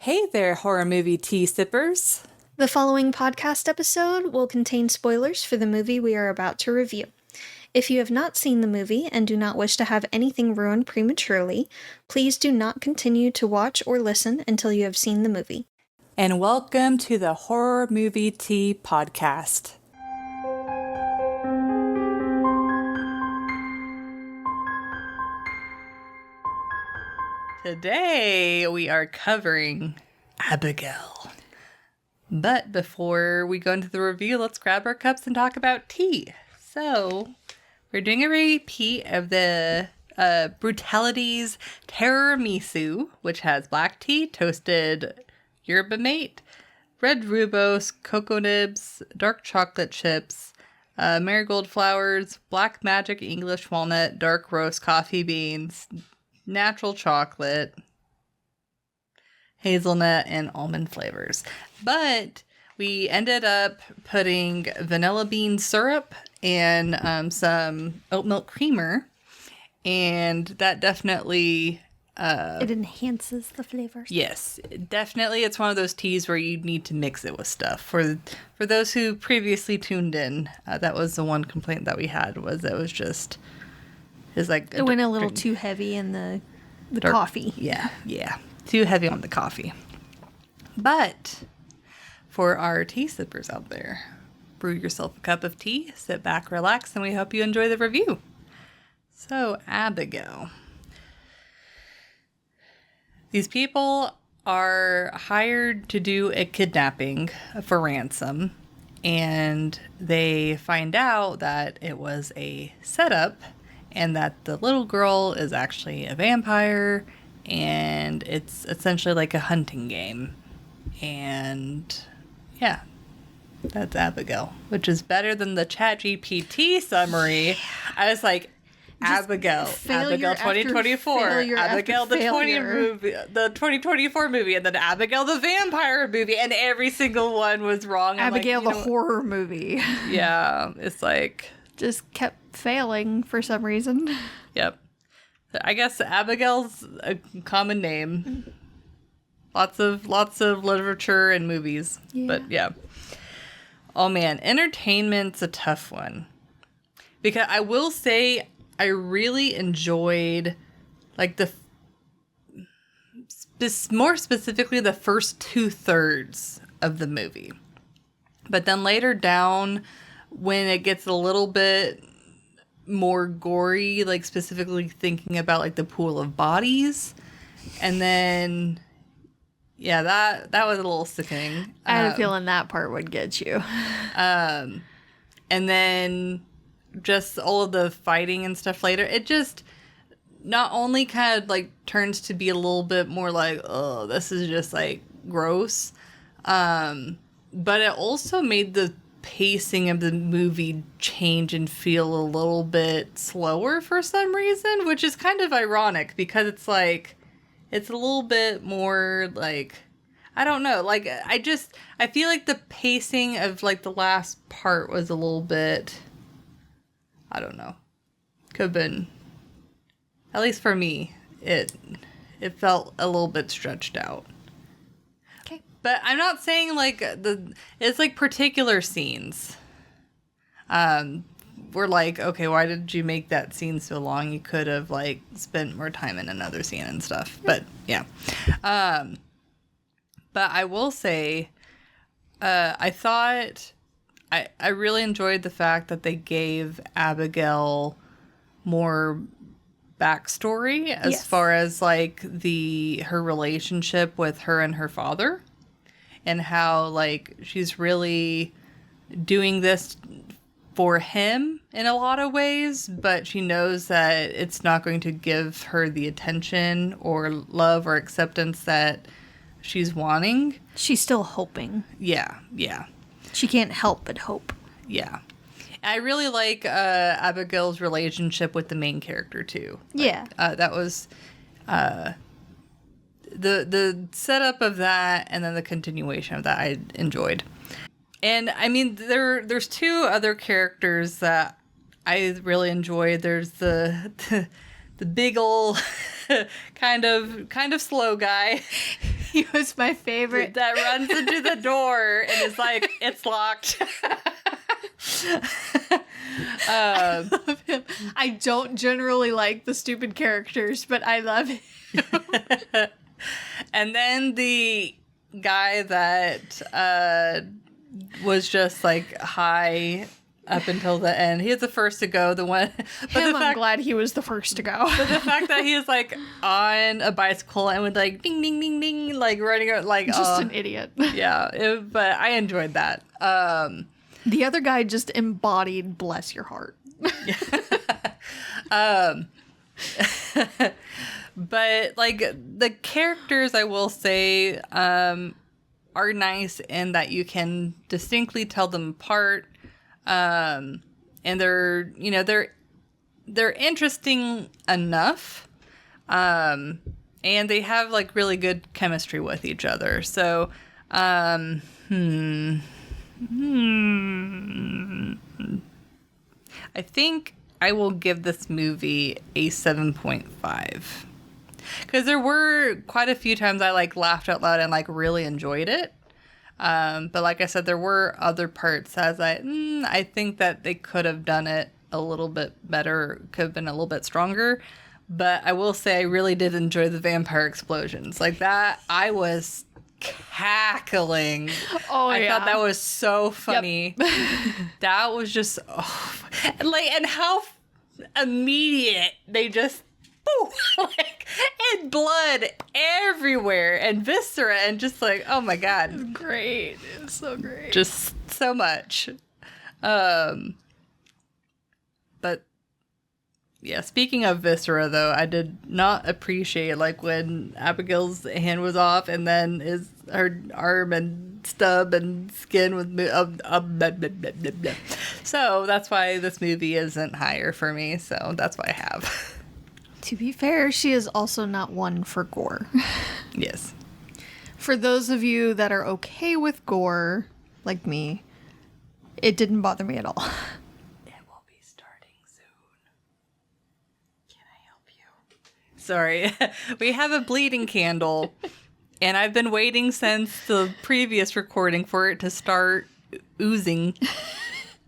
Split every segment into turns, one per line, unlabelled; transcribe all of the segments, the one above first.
Hey there, horror movie tea sippers.
The following podcast episode will contain spoilers for the movie we are about to review. If you have not seen the movie and do not wish to have anything ruined prematurely, please do not continue to watch or listen until you have seen the movie.
And welcome to the Horror Movie Tea Podcast. Today we are covering Abigail. But before we go into the review, let's grab our cups and talk about tea. So, we're doing a repeat of the Brutality's Tiramisu, which has black tea, toasted yerba mate, red rooibos, cocoa nibs, dark chocolate chips, marigold flowers, black magic English walnut, dark roast coffee beans, natural chocolate, hazelnut, and almond flavors. But we ended up putting vanilla bean syrup and some oat milk creamer, and that definitely
It enhances the flavors.
yes, definitely. It's one of those teas where you need to mix it with stuff. For those who previously tuned in, that was the one complaint that we had, was it was just
It went a little too heavy in the coffee.
Yeah. Too heavy on the coffee. But for our tea sippers out there, brew yourself a cup of tea, sit back, relax, and we hope you enjoy the review. So, Abigail. These people are hired to do a kidnapping for ransom, and they find out that it was a setup and that the little girl is actually a vampire, and it's essentially like a hunting game. And yeah, that's Abigail, which is better than the ChatGPT summary. I was like, Abigail 2024, Abigail the 2024 movie, and then Abigail the vampire movie, and every single one was wrong.
Abigail the horror movie.
Yeah, it's like
just kept failing for some reason.
Yep. I guess Abigail's a common name. Lots of literature and movies. Yeah. But yeah. Oh man, entertainment's a tough one. Because I will say I really enjoyed like more specifically the first 2/3 of the movie. But then later down, when it gets a little bit more gory, like specifically thinking about like the pool of bodies, and then yeah, that was a little sickening.
I had a feeling that part would get you.
And then just all of the fighting and stuff later, it just not only kind of like turns to be a little bit more like, oh, this is just like gross, but it also made the pacing of the movie change and feel a little bit slower for some reason, which is kind of ironic because it's like it's a little bit more like, I don't know, like I feel like the pacing of like the last part was a little bit, I don't know, could have been, at least for me, it felt a little bit stretched out. But I'm not saying like it's like particular scenes. We're like, okay, why did you make that scene so long? You could have like spent more time in another scene and stuff. But yeah. But I will say, I thought I really enjoyed the fact that they gave Abigail more backstory as far as like her relationship with her and her father. And how, like, she's really doing this for him in a lot of ways, but she knows that it's not going to give her the attention or love or acceptance that she's wanting.
She's still hoping.
Yeah.
She can't help but hope.
Yeah. I really like Abigail's relationship with the main character, too.
Yeah.
That was... The setup of that and then the continuation of that I enjoyed. And I mean there's two other characters that I really enjoyed. There's the big ol' kind of slow guy.
He was my favorite.
That runs into the door and is like, it's locked.
I love him. I don't generally like the stupid characters, but I love him.
And then the guy that was just like high up until the end. He was the first to go. The one.
I'm glad he was the first to go.
But the fact that he was like on a bicycle and would like ding ding ding ding like running out like
Just an idiot.
Yeah, but I enjoyed that.
The other guy just embodied bless your heart.
But like the characters, I will say, are nice in that you can distinctly tell them apart. And they're, you know, they're interesting enough. And they have like really good chemistry with each other. So, I think I will give this movie a 7.5. Because there were quite a few times I like laughed out loud and like really enjoyed it. But like I said, there were other parts I was like, I think that they could have done it a little bit better, could have been a little bit stronger. But I will say I really did enjoy the vampire explosions. Like that, I was cackling.
Oh,
I
yeah.
thought that was so funny.
Yep.
That was just, and how immediate they just, like, and blood everywhere and viscera and just like, oh my God.
Great. It's so great.
Just so much. But yeah, speaking of viscera though, I did not appreciate like when Abigail's hand was off and then her arm and stub and skin was blah, blah, blah, blah, blah. So that's why this movie isn't higher for me. So that's why I have.
To be fair, she is also not one for gore.
Yes.
For those of you that are okay with gore, like me, it didn't bother me at all.
It will be starting soon. Can I help you? Sorry. We have a bleeding candle, and I've been waiting since the previous recording for it to start oozing.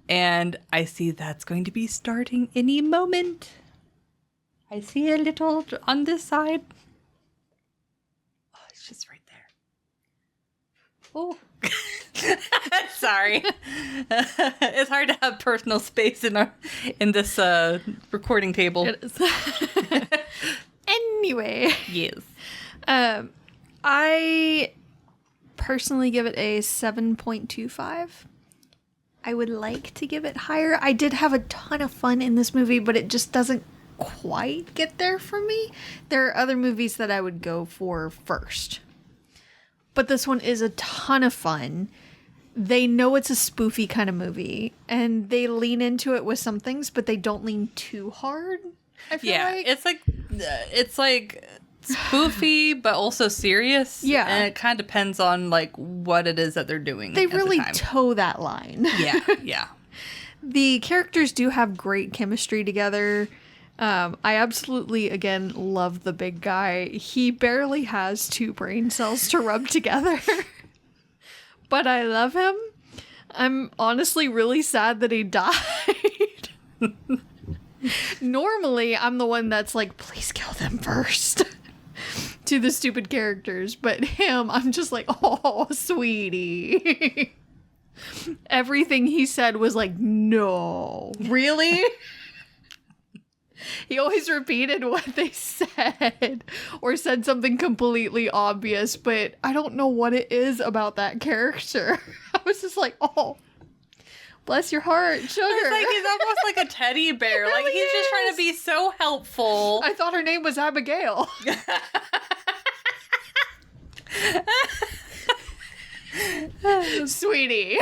And I see that's going to be starting any moment. I see a little on this side. Oh, it's just right there. Oh. Sorry. It's hard to have personal space in this recording table.
It is. Anyway.
Yes.
I personally give it a 7.25. I would like to give it higher. I did have a ton of fun in this movie, but it just doesn't quite get there for me. There are other movies that I would go for first. But this one is a ton of fun. They know it's a spoofy kind of movie, and they lean into it with some things, but they don't lean too hard. I feel like.
It's like spoofy, but also serious.
Yeah.
And it kind of depends on like what it is that they're doing.
They
at the
really
time.
toe that line.
Yeah.
The characters do have great chemistry together. I absolutely, again, love the big guy. He barely has 2 brain cells to rub together. But I love him. I'm honestly really sad that he died. Normally, I'm the one that's like, please kill them first. To the stupid characters. But him, I'm just like, oh, sweetie. Everything he said was like, no. Really? He always repeated what they said or said something completely obvious, but I don't know what it is about that character. I was just like, oh, bless your heart, sugar.
It's like he's almost like a teddy bear.
He
Like
really
he's just trying
is.
to be so helpful.
I thought her name was Abigail. Sweetie.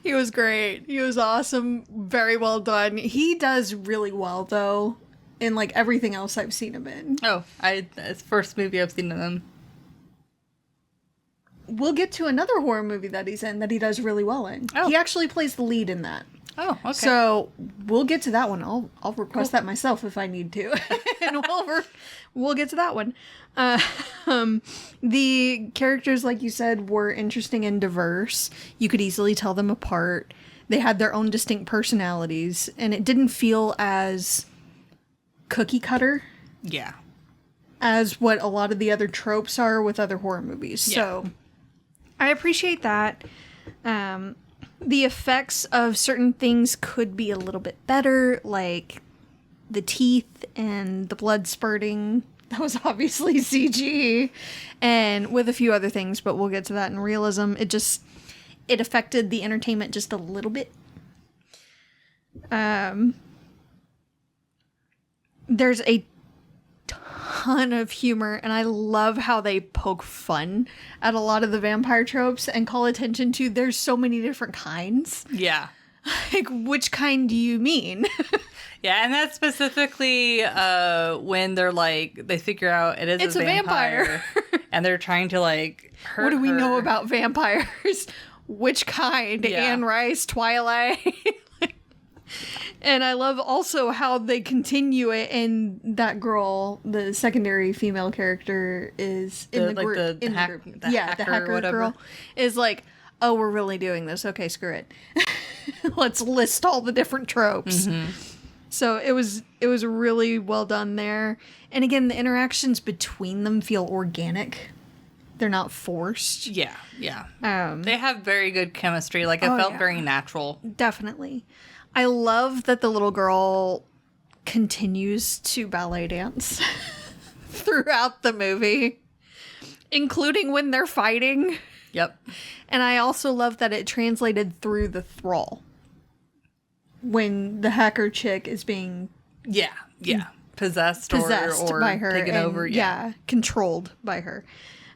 He was great. He was awesome. Very well done. He does really well, though, in like everything else I've seen him in.
Oh, it's the first movie I've seen of him.
We'll get to another horror movie that he's in that he does really well in.
Oh.
He actually plays the lead in that.
Oh, okay.
So we'll get to that one. I'll request that myself if I need to, and we'll get to that one. The characters, like you said, were interesting and diverse. You could easily tell them apart. They had their own distinct personalities, and it didn't feel as cookie cutter
Yeah.
as what a lot of the other tropes are with other horror movies.
Yeah.
So I appreciate that. The effects of certain things could be a little bit better, like the teeth and the blood spurting. That was obviously CG, and with a few other things, but we'll get to that in realism. It affected the entertainment just a little bit. There's a ton of humor, and I love how they poke fun at a lot of the vampire tropes and call attention to there's so many different kinds.
Yeah.
Like, which kind do you mean?
Yeah, and that's specifically when they're like, they figure out it's a vampire. And they're trying to like hurt
What do we
her.
know about vampires? Which kind?
Yeah.
Anne Rice, Twilight. And I love also how they continue it, and that girl, the secondary female character, is in the group.
The hacker or whatever.
Girl is like, oh, we're really doing this. Okay, screw it. Let's list all the different tropes.
Mm-hmm.
So it was really well done there. And again, the interactions between them feel organic. They're not forced.
Yeah, yeah. They have very good chemistry. Like, it felt very natural.
Definitely. I love that the little girl continues to ballet dance throughout the movie, including when they're fighting.
Yep.
And I also love that it translated through the thrall. When the hacker chick is being
Yeah, yeah. Possessed or
by her.
taken
and,
over.
Yeah, controlled by her.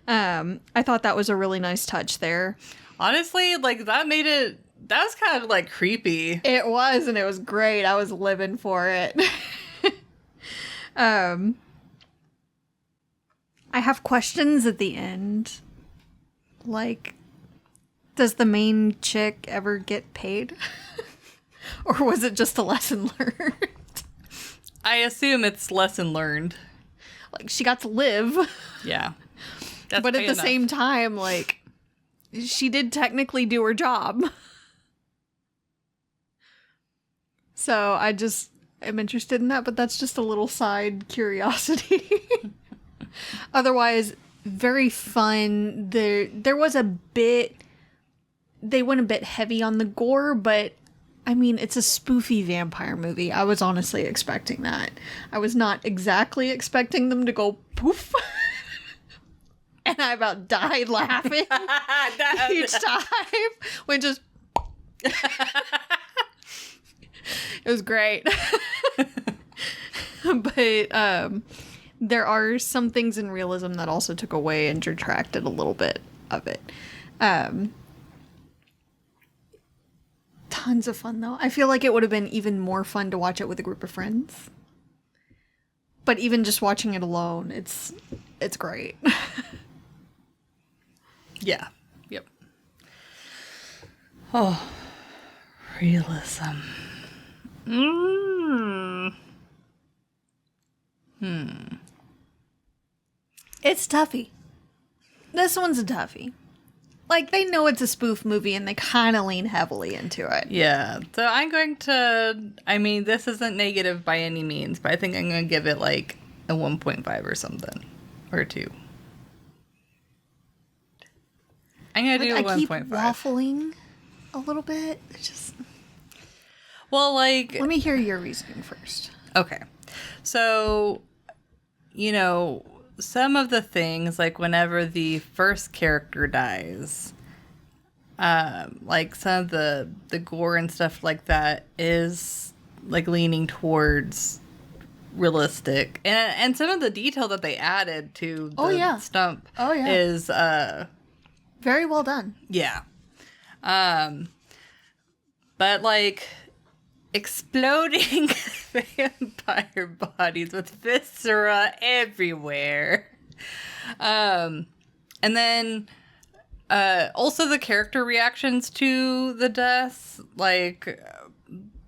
I thought that was a really nice touch there.
Honestly, like, that was kind of, like, creepy.
It was, and it was great. I was living for it. I have questions at the end. Like, does the main chick ever get paid? Or was it just a lesson learned?
I assume it's lesson learned.
Like, she got to live.
Yeah. That's
But at the
enough.
same time, like, she did technically do her job. So I just am interested in that, but that's just a little side curiosity. Otherwise, very fun. There was a bit, they went a bit heavy on the gore, but I mean, it's a spoofy vampire movie. I was honestly expecting that. I was not exactly expecting them to go poof. And I about died laughing each time. When just... It was great. But there are some things in realism that also took away and detracted a little bit of it. Tons of fun, though. I feel like it would have been even more fun to watch it with a group of friends. But even just watching it alone, it's great.
Yeah. Yep. Oh, realism.
It's toughy. This one's a toughie. Like, they know it's a spoof movie and they kind of lean heavily into it.
Yeah. So I'm going to, I mean, this isn't negative by any means, but I think I'm going to give it like a 1.5 or something. Or 2. I'm going to do a 1.5.
I keep waffling a little bit. It's just...
Well, like...
Let me hear your reasoning first.
Okay. So, you know, some of the things, like whenever the first character dies, like some of the gore and stuff like that is like leaning towards realistic. And some of the detail that they added to the stump is
very well done.
Yeah. But like exploding vampire bodies with viscera everywhere. And then also the character reactions to the deaths, like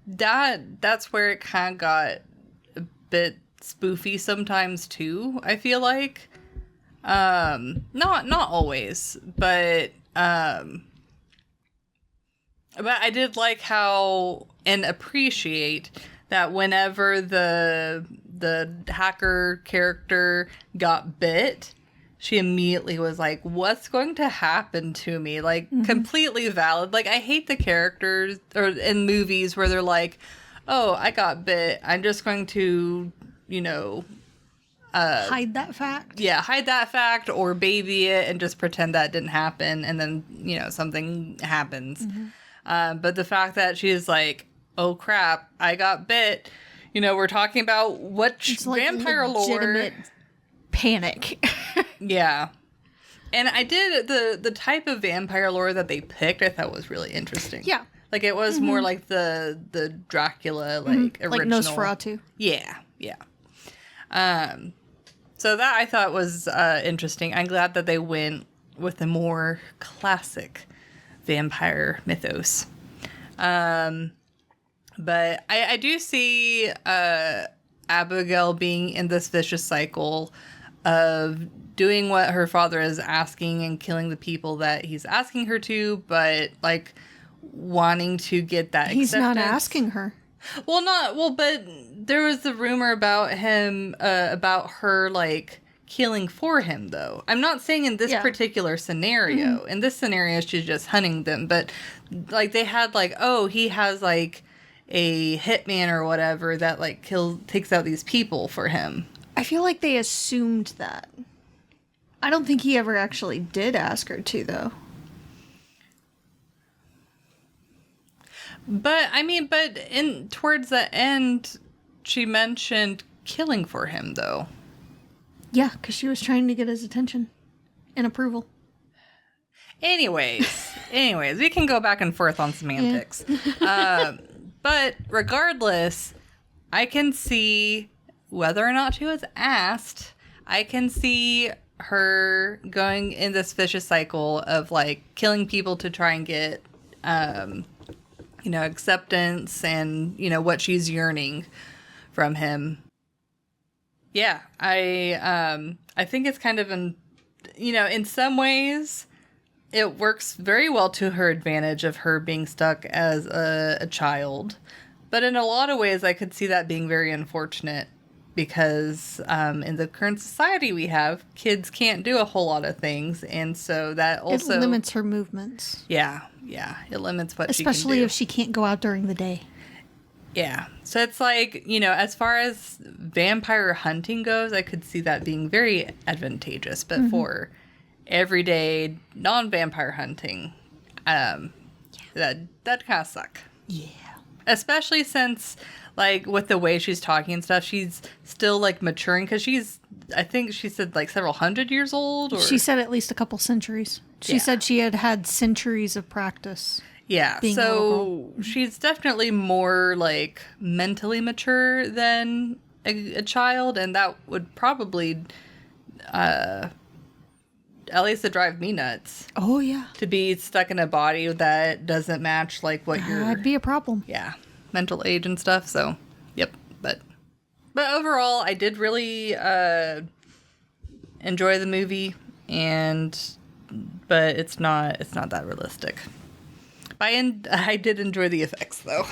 that's where it kind of got a bit spoofy sometimes too, I feel like. Not always, but I did like how and appreciate that whenever the hacker character got bit, she immediately was like, what's going to happen to me? Like, completely valid. Like, I hate the characters or in movies where they're like, oh, I got bit. I'm just going to,
hide that fact.
Yeah, hide that fact or baby it and just pretend that didn't happen. And then, something happens. But the fact that she's like, oh, crap, I got bit. We're talking about what vampire lore.
Panic.
Yeah. And I did the type of vampire lore that they picked, I thought was really interesting.
Yeah.
Like it was more like the Dracula, original.
Like Nosferatu.
Yeah. So that I thought was interesting. I'm glad that they went with a more classic vampire mythos. But I do see Abigail being in this vicious cycle of doing what her father is asking and killing the people that he's asking her to, but like wanting to get that
He's
acceptance.
not asking her.
But there was the rumor about him, about her like killing for him though. I'm not saying in this particular scenario. In this scenario, she's just hunting them, but like they had like, oh, he has like a hitman or whatever that like takes out these people for him.
I feel like they assumed that. I don't think he ever actually did ask her to, though.
But towards the end, she mentioned killing for him, though.
Yeah, because she was trying to get his attention and approval.
Anyways, we can go back and forth on semantics. But regardless, I can see whether or not she was asked, I can see her going in this vicious cycle of like killing people to try and get, acceptance and, what she's yearning from him. Yeah, I think it's kind of in some ways it works very well to her advantage of her being stuck as a child. But in a lot of ways, I could see that being very unfortunate because in the current society we have, kids can't do a whole lot of things. And so that also...
It limits her movements.
Yeah. It limits what she can do.
Especially if she can't go out during the day.
Yeah. So it's like, as far as vampire hunting goes, I could see that being very advantageous. But for everyday non-vampire hunting, that kind of suck.
Yeah.
Especially since, like, with the way she's talking and stuff, she's still, like, maturing. Because I think she said, like, several hundred years old? Or...
She said at least a couple centuries. She said she had centuries of practice.
Yeah, so she's definitely more, like, mentally mature than a child. And that would probably, at least it drive me nuts.
Oh, yeah.
To be stuck in a body that doesn't match, like, what you're...
That'd be a problem.
Yeah, mental age and stuff, so, yep. But overall, I did really enjoy the movie, but it's not that realistic. I did enjoy the effects, though.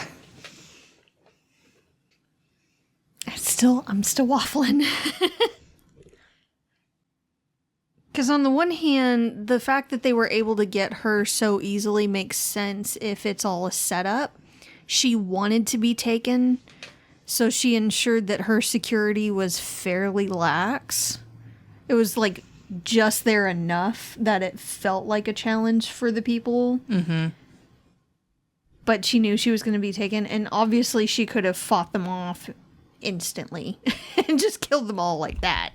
I'm still waffling. Because on the one hand, the fact that they were able to get her so easily makes sense if it's all a setup. She wanted to be taken, so she ensured that her security was fairly lax. It was like just there enough that it felt like a challenge for the people. Mm-hmm. But she knew she was going to be taken, and obviously she could have fought them off instantly and just killed them all like that.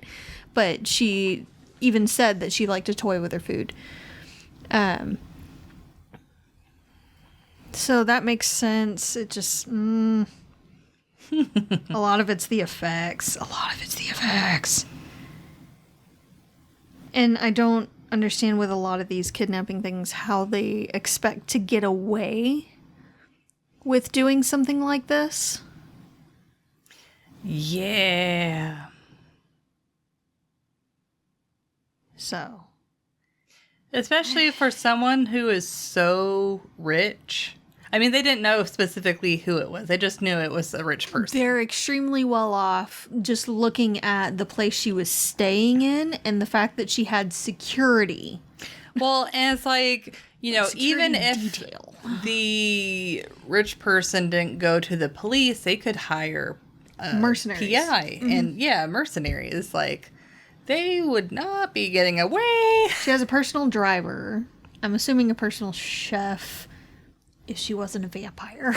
But she even said that she liked to toy with her food. So that makes sense. It just... a lot of it's the effects. And I don't understand with a lot of these kidnapping things how they expect to get away with doing something like this.
Yeah.
So.
Especially for someone who is so rich. I mean, they didn't know specifically who it was. They just knew it was a rich person.
They're extremely well off, just looking at the place she was staying in and the fact that she had security.
Well, and it's like, you know, even if
detail.
the rich person didn't go to the police, they could hire a
mercenaries.
PI. And yeah, mercenaries. Like, they would not be getting away.
She has a personal driver. I'm assuming a personal chef. If she wasn't a vampire.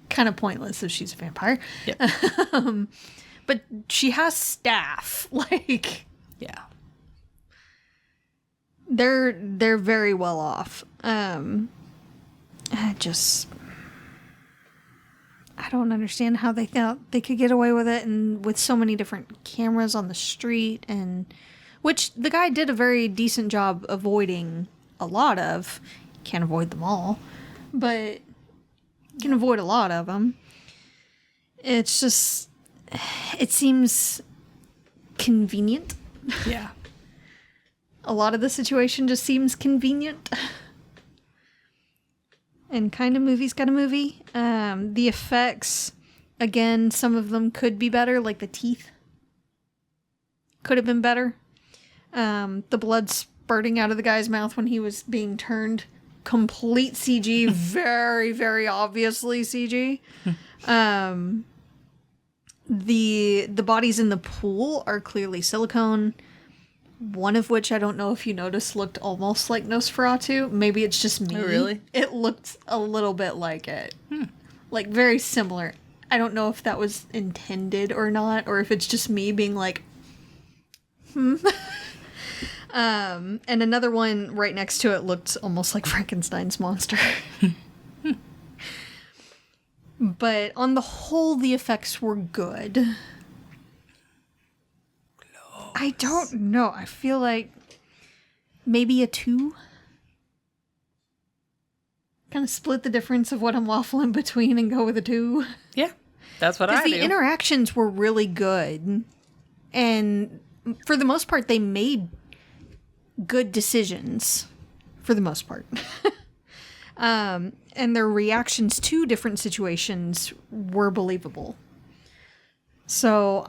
Kind of pointless if she's a vampire.
Yep.
But she has staff. Like,
yeah.
They're very well off. I don't understand how they thought they could get away with it, and with so many different cameras on the street, and which the guy did a very decent job avoiding a lot of. Can't avoid them all, but you can avoid a lot of them. It's just, it seems convenient.
Yeah.
A lot of the situation just seems convenient. And kind of movie's got a movie. The effects, again, some of them could be better, like the teeth. Could have been better. The blood spurting out of the guy's mouth when he was being turned. Complete CG, very, very obviously CG. The bodies in the pool are clearly silicone. One of which I don't know if you noticed looked almost like Nosferatu. Maybe it's just me.
Oh, really?
It looked a little bit like it. Like very similar. I don't know if that was intended or not, or if it's just me being like, And another one right next to it looked almost like Frankenstein's monster. But on the whole, the effects were good. I don't know. I feel like maybe a 2. Kind of split the difference of what I'm waffling between and go with a 2.
Yeah. That's what I do.
Because the interactions were really good. And for the most part, they made good decisions. For the most part. And their reactions to different situations were believable. So,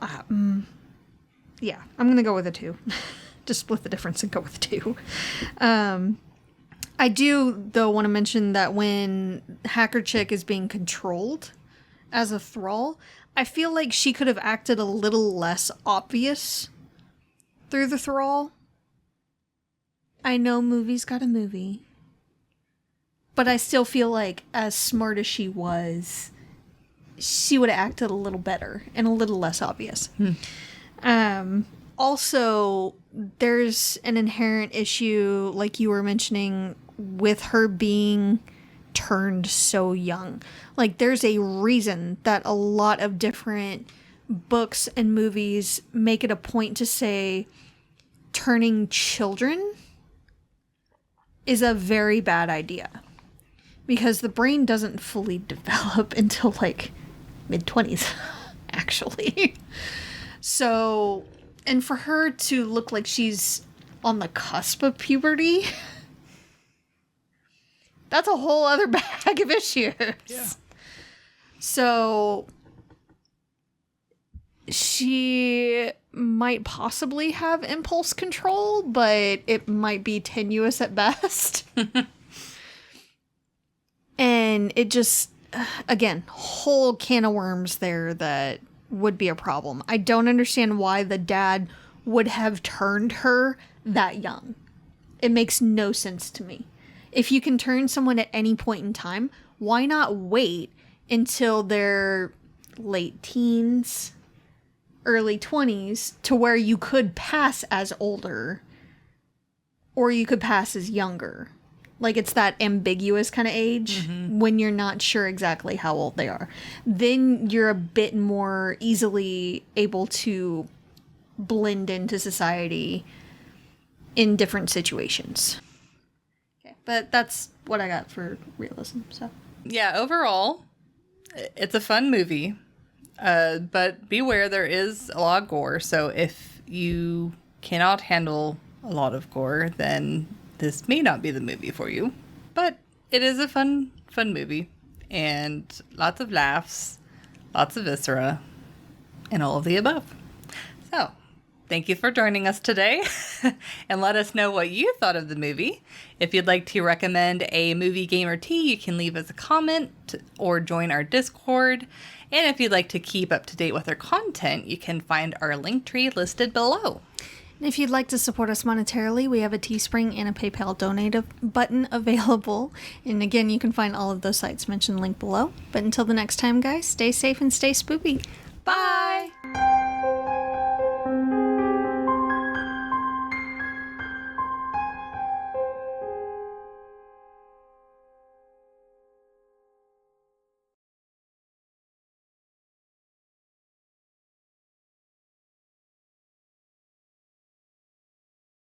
yeah, I'm going to go with a 2. Just split the difference and go with a 2. I do, though, want to mention that when Hacker Chick is being controlled as a thrall, I feel like she could have acted a little less obvious through the thrall. I know movie's got a movie. But I still feel like, as smart as she was, she would have acted a little better and a little less obvious. Also, there's an inherent issue, like you were mentioning, with her being turned so young. Like, there's a reason that a lot of different books and movies make it a point to say turning children is a very bad idea. Because the brain doesn't fully develop until, like, mid-20s, actually. So, and for her to look like she's on the cusp of puberty, that's a whole other bag of issues.
Yeah.
So, she might possibly have impulse control, but it might be tenuous at best. And it just, again, whole can of worms there that would be a problem. I don't understand why the dad would have turned her that young. It makes no sense to me. If you can turn someone at any point in time, why not wait until they're late teens, early 20s, to where you could pass as older, or you could pass as younger? Like, it's that ambiguous kind of age when you're not sure exactly how old they are. Then you're a bit more easily able to blend into society in different situations. Okay, but that's what I got for realism, so.
Yeah, overall, it's a fun movie. But beware, there is a lot of gore. So if you cannot handle a lot of gore, then this may not be the movie for you. But it is a fun movie. And lots of laughs, lots of viscera, and all of the above. So, thank you for joining us today. And let us know what you thought of the movie. If you'd like to recommend a movie, game, or tea, you can leave us a comment or join our Discord. And if you'd like to keep up to date with our content, you can find our link tree listed below.
And if you'd like to support us monetarily, we have a Teespring and a PayPal donate button available. And again, you can find all of those sites mentioned linked below. But until the next time, guys, stay safe and stay spoopy.
Bye!